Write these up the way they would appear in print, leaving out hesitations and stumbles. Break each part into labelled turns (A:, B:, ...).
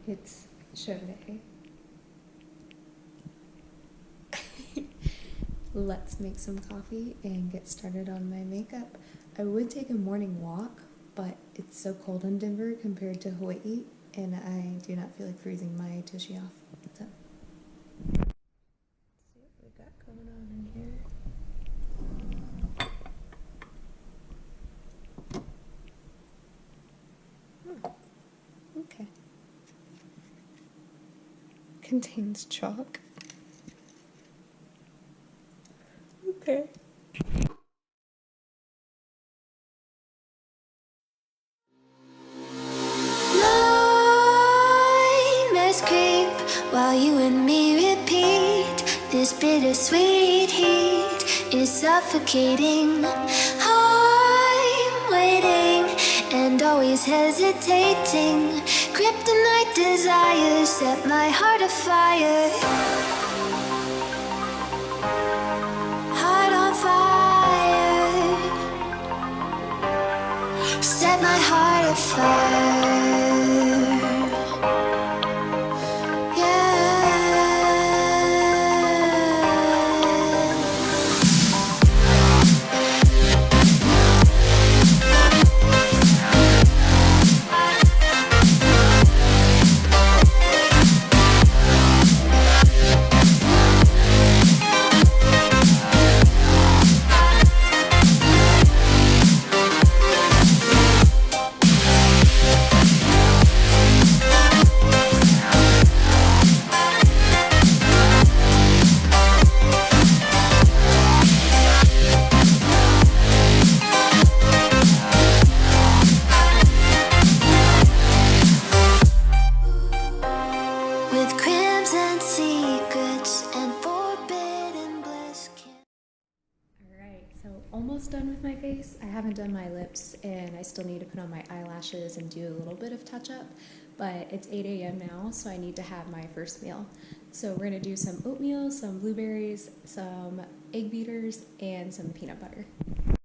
A: It's show day. Let's make some coffee and get started on my makeup. I would take a morning walk, but it's so cold in Denver compared to Hawaii, and I do not feel like freezing my tushy off. So, let's see what we got going on in here. Okay. Contains chalk. Okay.
B: Nightmares creep while you and me repeat. This bittersweet heat is suffocating. I'm waiting and always hesitating. Kryptonite desires set my heart afire. Heart on fire. Set my heart afire. With crimson secrets and forbidden bliss.
A: Alright, so almost done with my face. I haven't done my lips and I still need to put on my eyelashes and do a little bit of touch up, but it's 8 a.m. now, so I need to have my first meal. So we're gonna do some oatmeal, some blueberries, some egg beaters, and some peanut butter.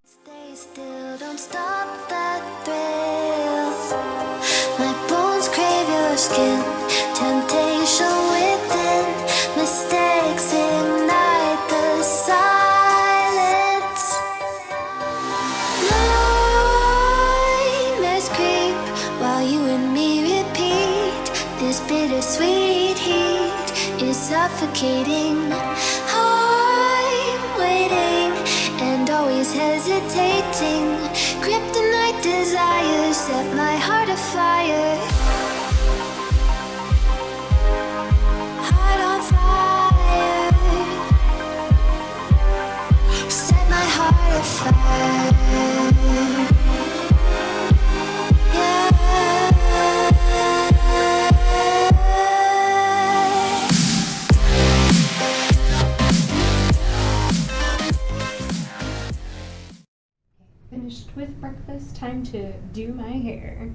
B: Stay still, don't stop that thrill. My bones crave your skin, temptation within. Mistakes ignite the silence. Nightmares creep while you and me repeat. This bittersweet heat is suffocating. I'm waiting and always hesitating. Kryptonite desires set my heart afire. Heart on fire. Set my heart afire. Yeah.
A: Finished with breakfast, time to do my hair.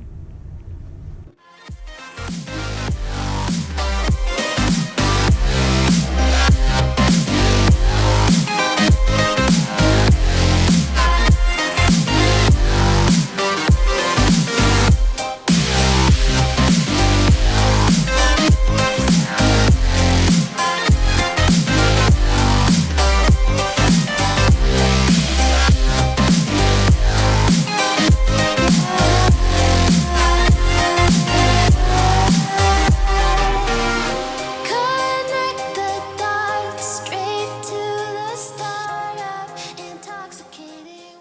B: Connect the dots straight to the start of intoxicating.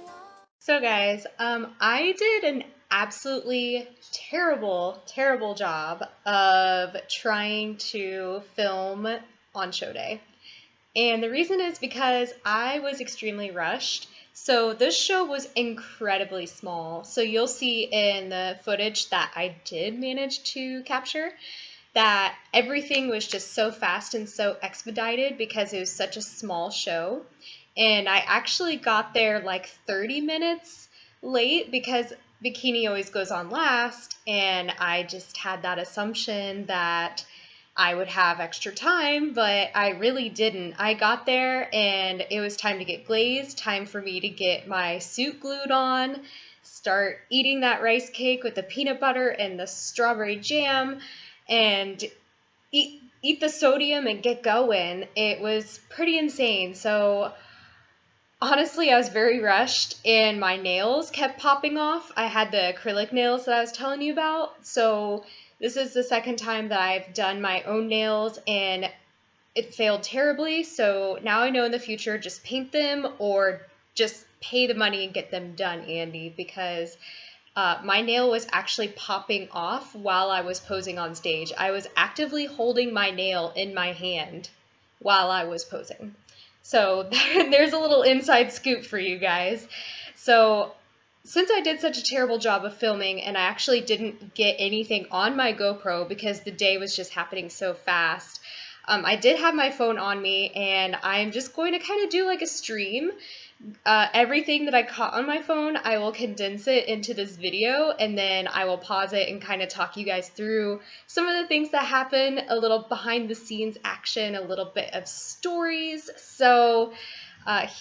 C: So guys, I did an absolutely terrible job of trying to film on show day. And the reason is because I was extremely rushed. So this show was incredibly small. So you'll see in the footage that I did manage to capture that everything was just so fast and so expedited because it was such a small show. And I actually got there like 30 minutes late because Bikini always goes on last. And I just had that assumption that I would have extra time, but I really didn't. I got there and it was time to get glazed, time for me to get my suit glued on, start eating that rice cake with the peanut butter and the strawberry jam. and eat the sodium and get going. It was pretty insane. So honestly, I was very rushed and my nails kept popping off. I had the acrylic nails that I was telling you about. So this is the second time that I've done my own nails and it failed terribly. So now I know in the future, just paint them or just pay the money and get them done, Andy, because my nail was actually popping off while I was posing on stage. I was actively holding my nail in my hand while I was posing. So there's a little inside scoop for you guys. So since I did such a terrible job of filming and I actually didn't get anything on my GoPro because the day was just happening so fast, I did have my phone on me and I'm just going to kind of do like a stream. Everything that I caught on my phone, I will condense it into this video and then I will pause it and kind of talk you guys through some of the things that happen, a little behind the scenes action, a little bit of stories. So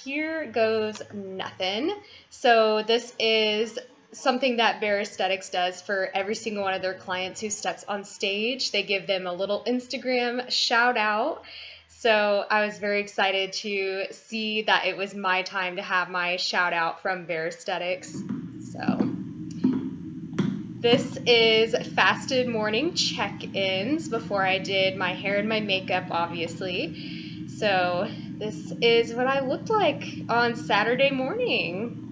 C: here goes nothing. So this is something that Bare Aesthetics does for every single one of their clients who steps on stage. They give them a little Instagram shout out. So I was very excited to see that it was my time to have my shout out from Bare Aesthetics. So this is fasted morning check-ins before I did my hair and my makeup, obviously. So this is what I looked like on Saturday morning.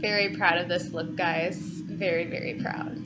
C: Very proud of this look, guys. Very, very proud.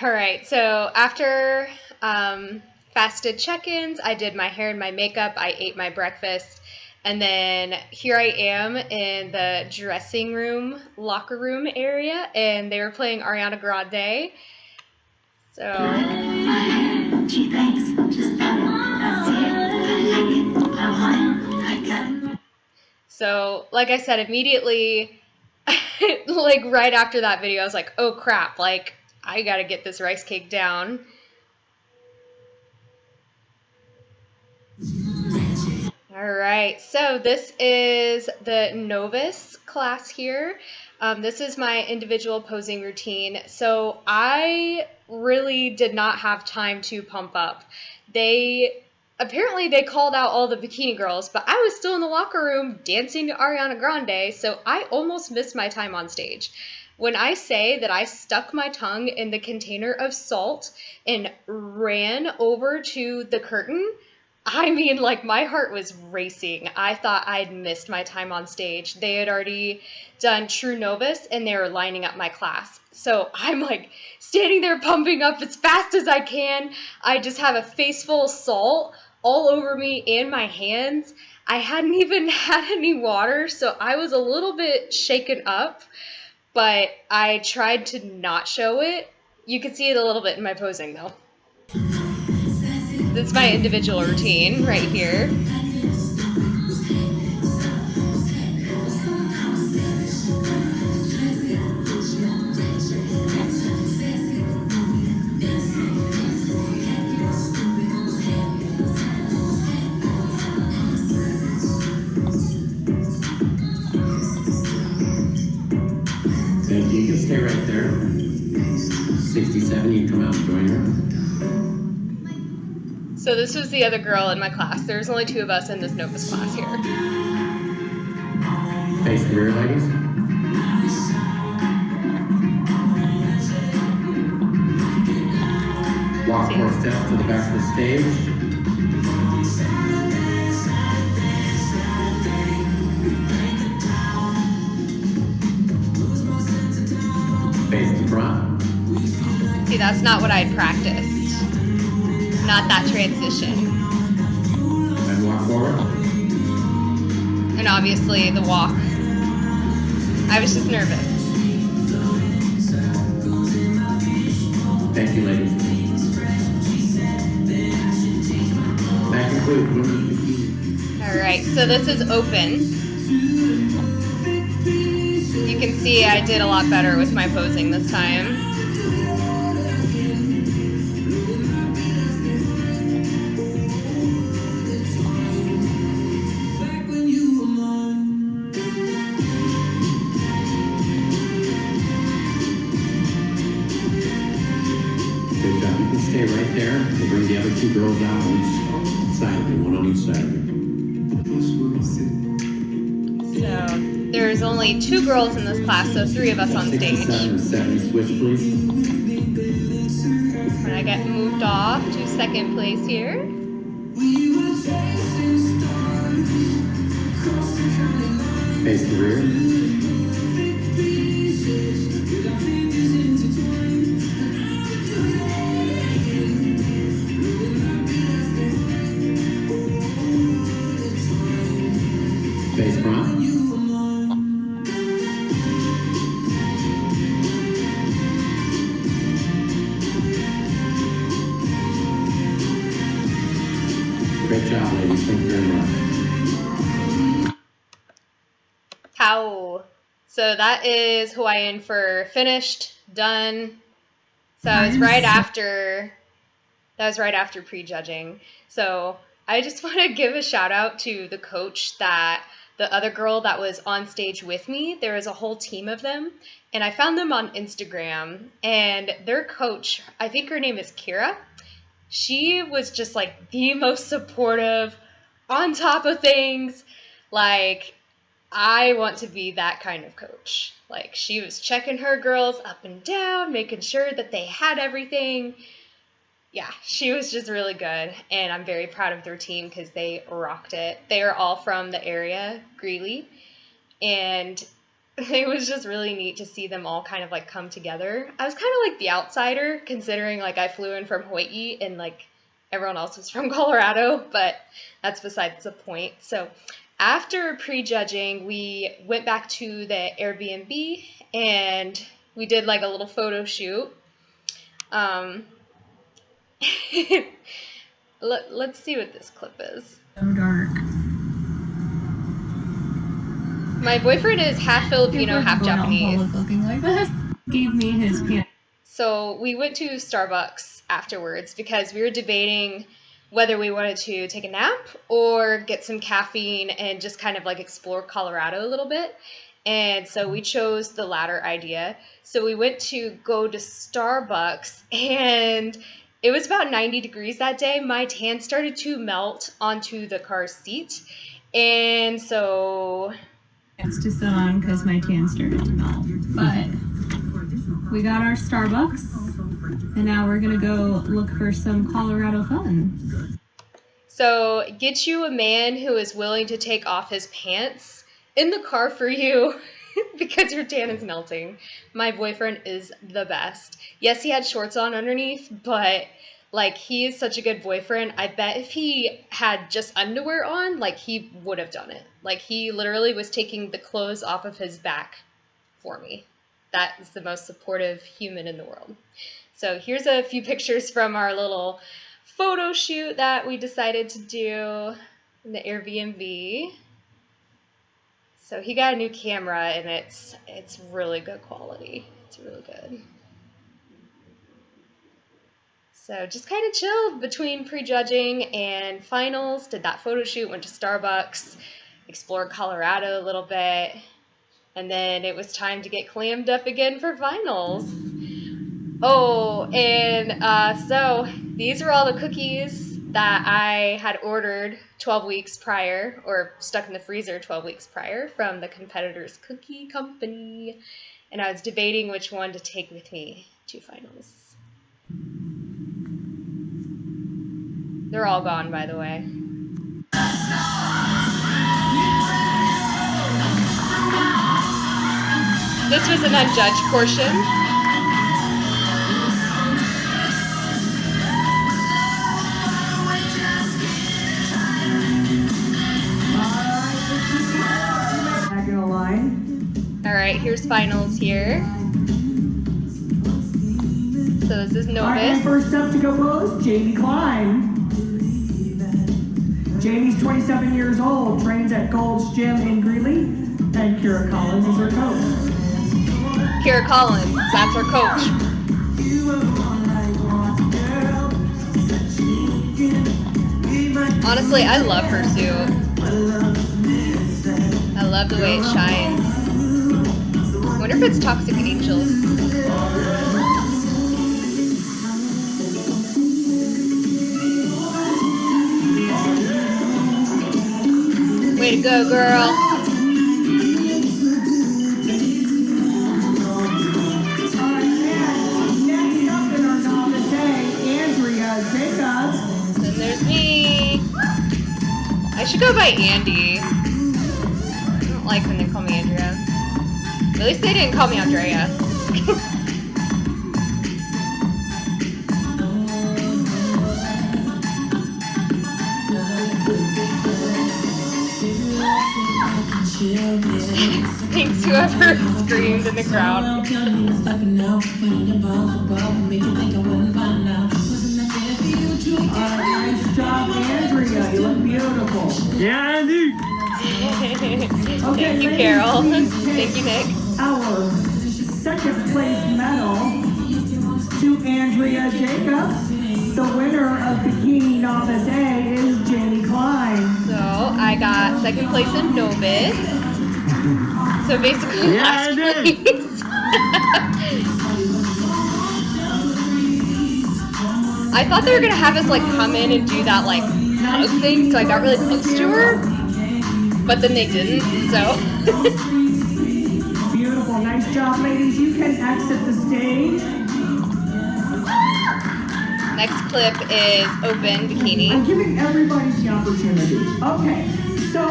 C: All right, so after fasted check-ins, I did my hair and my makeup, I ate my breakfast, and then here I am in the dressing room, locker room area, and they were playing Ariana Grande. So
B: Gee, thanks. Just
C: So, like I said, immediately, like right after that video, I was like, oh crap, like I gotta get this rice cake down. All right, so this is the novice class here. This is my individual posing routine. So I really did not have time to pump up. Apparently they called out all the bikini girls, but I was still in the locker room dancing to Ariana Grande, so I almost missed my time on stage. When I say that I stuck my tongue in the container of salt and ran over to the curtain, I mean, like, my heart was racing. I thought I'd missed my time on stage. They had already done True Novice, and they were lining up my class. So I'm, like, standing there pumping up as fast as I can. I just have a face full of salt all over me and my hands. I hadn't even had any water, so I was a little bit shaken up, but I tried to not show it. You can see it a little bit in my posing, though. This is my individual routine right here.
D: Thank you. You can stay right there. 67, you can come out and join her.
C: So this was the other girl in my class. There's only 2 of us in this novice class here.
D: Face the mirror, ladies. Walk 4 steps to the back of the stage.
C: See, that's not what I'd practiced. Not that transition.
D: And walk forward.
C: And obviously the walk. I was just nervous.
D: Thank you, ladies. That concludes women's bikini.
C: All right, so this is open. You can see I did a lot better with my posing this time.
D: Good job. You can stay right there. We'll bring the other two girls out on each side, one on each side.
C: So there's only 2 girls in this class, so 3 of us on stage.
D: 67 and 70, switch please.
C: When I get moved off to second place here.
D: Face the rear. Face front. Great job, ladies. Thank you very much.
C: Pow. So that is Hawaiian for finished, done. So that was right after prejudging. So I just want to give a shout out to the coach that the other girl that was on stage with me. There was a whole team of them, and I found them on Instagram, and their coach, I think her name is Kira. She was just like the most supportive, on top of things. Like, I want to be that kind of coach. Like, she was checking her girls up and down, making sure that they had everything. Yeah, she was just really good, and I'm very proud of their team because they rocked it. They are all from the area, Greeley, and it was just really neat to see them all kind of like come together. I was kind of like the outsider, considering like I flew in from Hawaii and like everyone else was from Colorado, but that's besides the point. So after prejudging, we went back to the Airbnb and we did like a little photo shoot. Let's see what this clip is.
B: So dark.
C: My boyfriend is half Filipino, half Japanese.
B: Looking like this. Gave me his pants.
C: So we went to Starbucks afterwards because we were debating whether we wanted to take a nap or get some caffeine and just kind of like explore Colorado a little bit. And so we chose the latter idea. So we went to go to Starbucks, and it was about 90 degrees that day. My tan started to melt onto the car seat. And so
B: It's to sit on because my tan started to melt. But we got our Starbucks, and now we're gonna go look for some Colorado fun.
C: So get you a man who is willing to take off his pants in the car for you because your tan is melting. My boyfriend is the best. Yes, he had shorts on underneath, but like, he is such a good boyfriend. I bet if he had just underwear on, like, he would have done it. Like, he literally was taking the clothes off of his back for me. That is the most supportive human in the world. So here's a few pictures from our little photo shoot that we decided to do in the Airbnb. So he got a new camera, and it's really good quality. It's really good. So just kind of chilled between prejudging and finals, did that photo shoot, went to Starbucks, explored Colorado a little bit, and then it was time to get clammed up again for finals. Oh, and so these are all the cookies that I had ordered 12 weeks prior, or stuck in the freezer 12 weeks prior from the competitor's cookie company, and I was debating which one to take with me to finals. They're all gone, by the way. This was an unjudged portion. All right, here's finals here. So this is
E: All right, and
C: Novus.
E: first up to go pose, Jamie Klein. Jamie's 27 years old, trains at Gold's Gym in Greeley, and Kira Collins is her coach.
C: Kira Collins, that's our coach. Honestly, I love her suit. I love the way it shines. I wonder if it's Toxic Angels. Way to go, girl. Then there's me. I should go by Andy. I don't like when they call me Andrea. At least they didn't call me Andrea. Thanks whoever screamed in the crowd.
E: Nice job, Andrea. You look beautiful.
F: Yeah, Andy.
C: Thank you, Carol. Thank you, Nick.
E: Our second place medal to Andrea Jacobs. The winner of Bikini Novice A is Jamie Klein.
C: So I got second place in Novus. So basically last place. I thought they were gonna have us like come in and do that like hug thing, so I got really close to her, but then they didn't. So
E: Beautiful, nice job, ladies. You can exit the stage.
C: next clip is open
E: I'm
C: bikini.
E: giving everybody the opportunity. Okay, so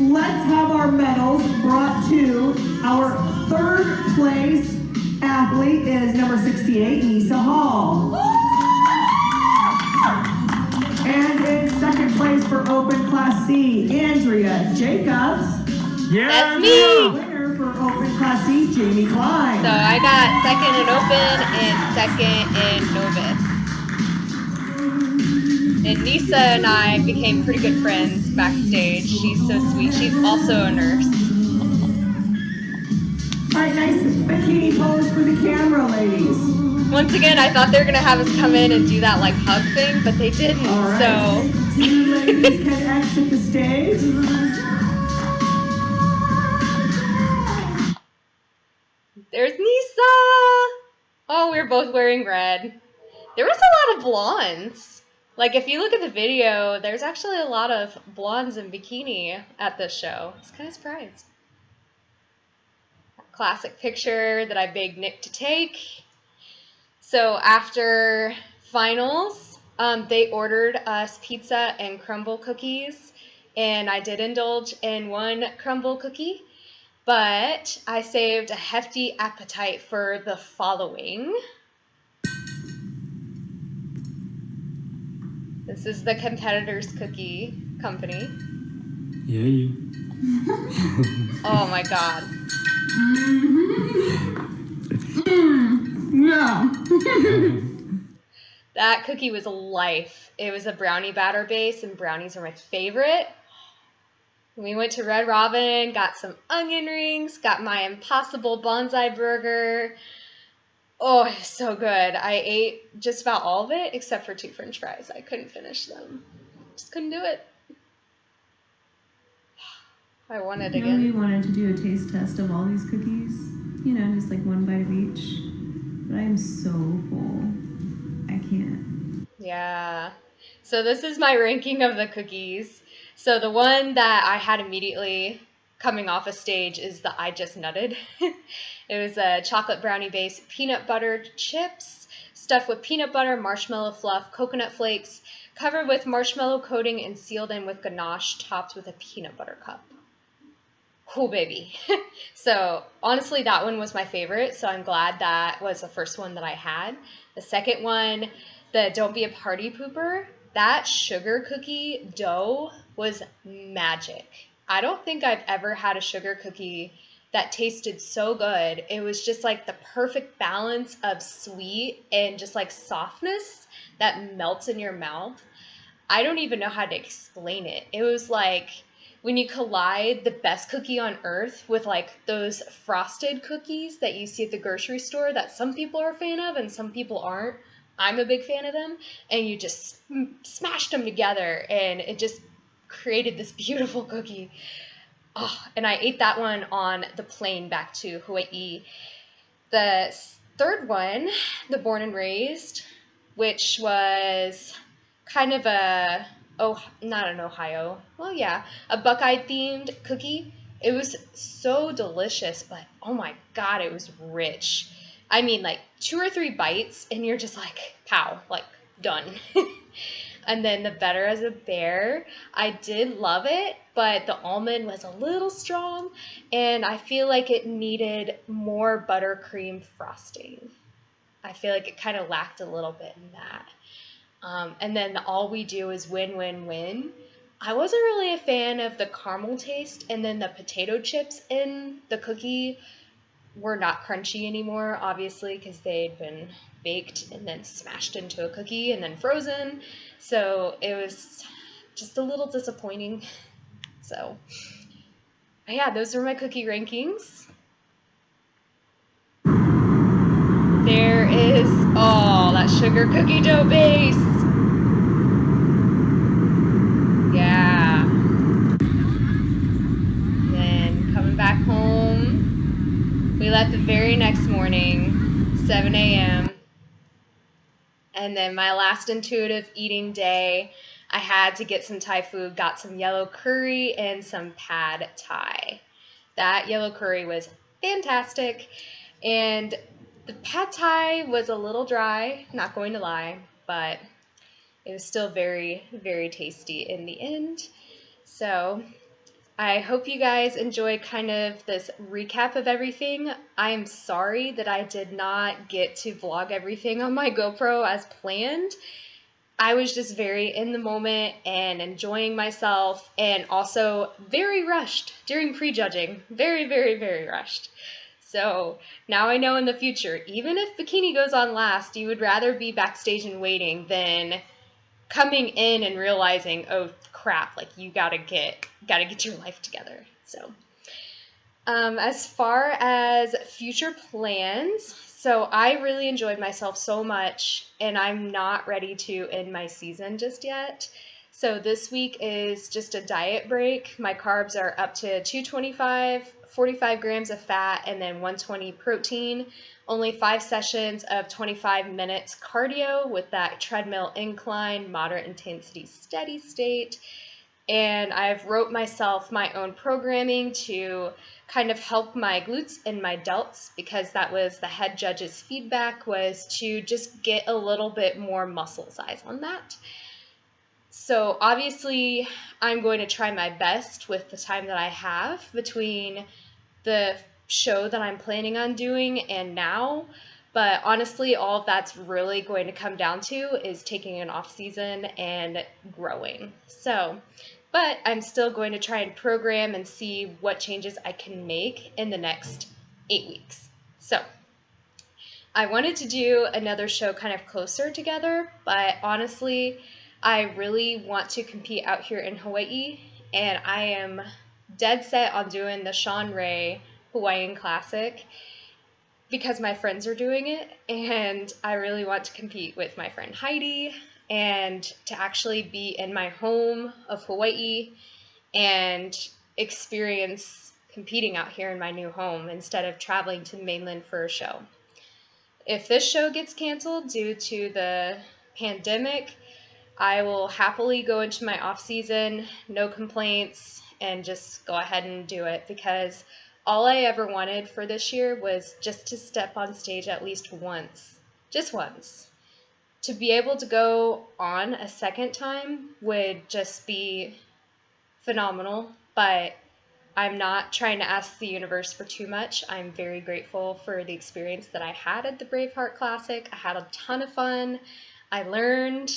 E: let's have our medals brought to our third place athlete is number 68, Nisa Hall. And in second place for Open Class C, Andrea Jacobs.
F: Yeah,
C: That's me.
E: Winner for Open Class C, Jamie Klein.
C: So I got second in open and second in Novus. And Nisa and I became pretty good friends backstage. She's so sweet. She's also a nurse.
E: All right, nice bikini pose for the camera, ladies.
C: Once again, I thought they were gonna have us come in and do that like hug thing, but they didn't.
E: All right.
C: So
E: You ladies can exit the stage.
C: there's Nisa. Oh, we were both wearing red. There was a lot of blondes. Like if you look at the video, there's actually a lot of blondes in bikini at this show. I was kind of surprised. Classic picture that I begged Nick to take. So after finals, they ordered us pizza and crumble cookies, and I did indulge in one crumble cookie, but I saved a hefty appetite for the following. This is the competitor's cookie company.
F: Yeah, you.
C: Oh my god.
B: Yeah.
C: That cookie was life. It was a brownie batter base, and brownies are my favorite. We went to Red Robin, got some onion rings, got my Impossible Bonsai Burger. Oh, it was so good. I ate just about all of it except for 2 French fries. I couldn't finish them. Just couldn't do it. I wanted
B: You know, we
C: again.
B: wanted to do a taste test of all these cookies. You know, just like one bite of each. But I am so full. I can't.
C: Yeah. So this is my ranking of the cookies. So the one that I had immediately coming off a stage is the I Just Nutted. It was a chocolate brownie base, peanut butter chips, stuffed with peanut butter, marshmallow fluff, coconut flakes, covered with marshmallow coating and sealed in with ganache, topped with a peanut butter cup. Cool, baby. So honestly, that one was my favorite. So I'm glad that was the first one that I had. The second one, the Don't Be a Party Pooper, that sugar cookie dough was magic. I don't think I've ever had a sugar cookie that tasted so good. It was just like the perfect balance of sweet and just like softness that melts in your mouth. I don't even know how to explain it. It was like when you collide the best cookie on earth with like those frosted cookies that you see at the grocery store that some people are a fan of and some people aren't. I'm a big fan of them, and you just smashed them together and it just created this beautiful cookie. Oh, and I ate that one on the plane back to Hawaii. The third one, the Born and Raised, which was kind of not an Ohio, well, yeah, a Buckeye themed cookie. It was so delicious, but oh my God, it was rich. I mean, like 2 or 3 bites, and you're just like, pow, like done. And then the Better as a Bear, I did love it, but the almond was a little strong, and I feel like it needed more buttercream frosting. I feel like it kind of lacked a little bit in that. And then the All We Do is Win, Win, Win. I wasn't really a fan of the caramel taste, and then the potato chips in the cookie were not crunchy anymore, obviously, because they'd been baked and then smashed into a cookie and then frozen. So it was just a little disappointing. So, yeah, those are my cookie rankings. There is, oh, that sugar cookie dough base. Yeah. Then coming back home, we left the very next morning, 7 a.m. And then my last intuitive eating day, I had to get some Thai food, got some yellow curry and some pad Thai. That yellow curry was fantastic. And the pad Thai was a little dry, not going to lie, but it was still very, very tasty in the end. So I hope you guys enjoy kind of this recap of everything. I'm sorry that I did not get to vlog everything on my GoPro as planned. I was just very in the moment and enjoying myself, and also very rushed during prejudging. Very, very, very rushed. So now I know in the future, even if Bikini goes on last, you would rather be backstage and waiting than coming in and realizing, oh crap, like you gotta get your life together. So as far as future plans, so I really enjoyed myself so much, and I'm not ready to end my season just yet. So this week is just a diet break. My carbs are up to 225, 45 grams of fat, and then 120 protein. Only 5 sessions of 25 minutes cardio with that treadmill incline, moderate intensity, steady state. And I've wrote myself my own programming to kind of help my glutes and my delts, because that was the head judge's feedback, was to just get a little bit more muscle size on that. So obviously I'm going to try my best with the time that I have between the show that I'm planning on doing and now. But honestly, all of that's really going to come down to is taking an off season and growing. So, but I'm still going to try and program and see what changes I can make in the next 8 weeks. So I wanted to do another show kind of closer together, but honestly, I really want to compete out here in Hawaii, and I am dead set on doing the Sean Ray Hawaiian Classic because my friends are doing it, and I really want to compete with my friend Heidi and to actually be in my home of Hawaii and experience competing out here in my new home instead of traveling to the mainland for a show. If this show gets canceled due to the pandemic, I will happily go into my off season, no complaints, and just go ahead and do it, because all I ever wanted for this year was just to step on stage at least once, just once. To be able to go on a second time would just be phenomenal, but I'm not trying to ask the universe for too much. I'm very grateful for the experience that I had at the Braveheart Classic. I had a ton of fun. I learned,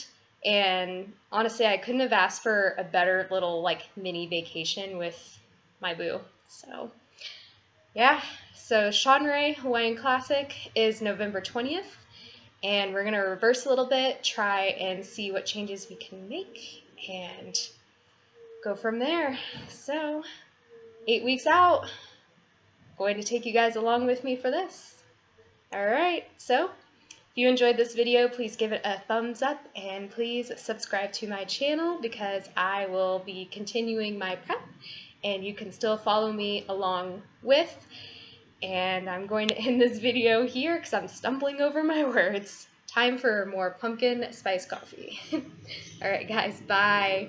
C: and honestly, I couldn't have asked for a better little like mini vacation with my boo. So yeah, so Sean Ray Hawaiian Classic is November 20th, and we're going to reverse a little bit, try and see what changes we can make, and go from there. So, 8 weeks out, going to take you guys along with me for this. Alright, so if you enjoyed this video, please give it a thumbs up and please subscribe to my channel because I will be continuing my prep and you can still follow me along with. And I'm going to end this video here because I'm stumbling over my words. Time for more pumpkin spice coffee. Alright guys, bye.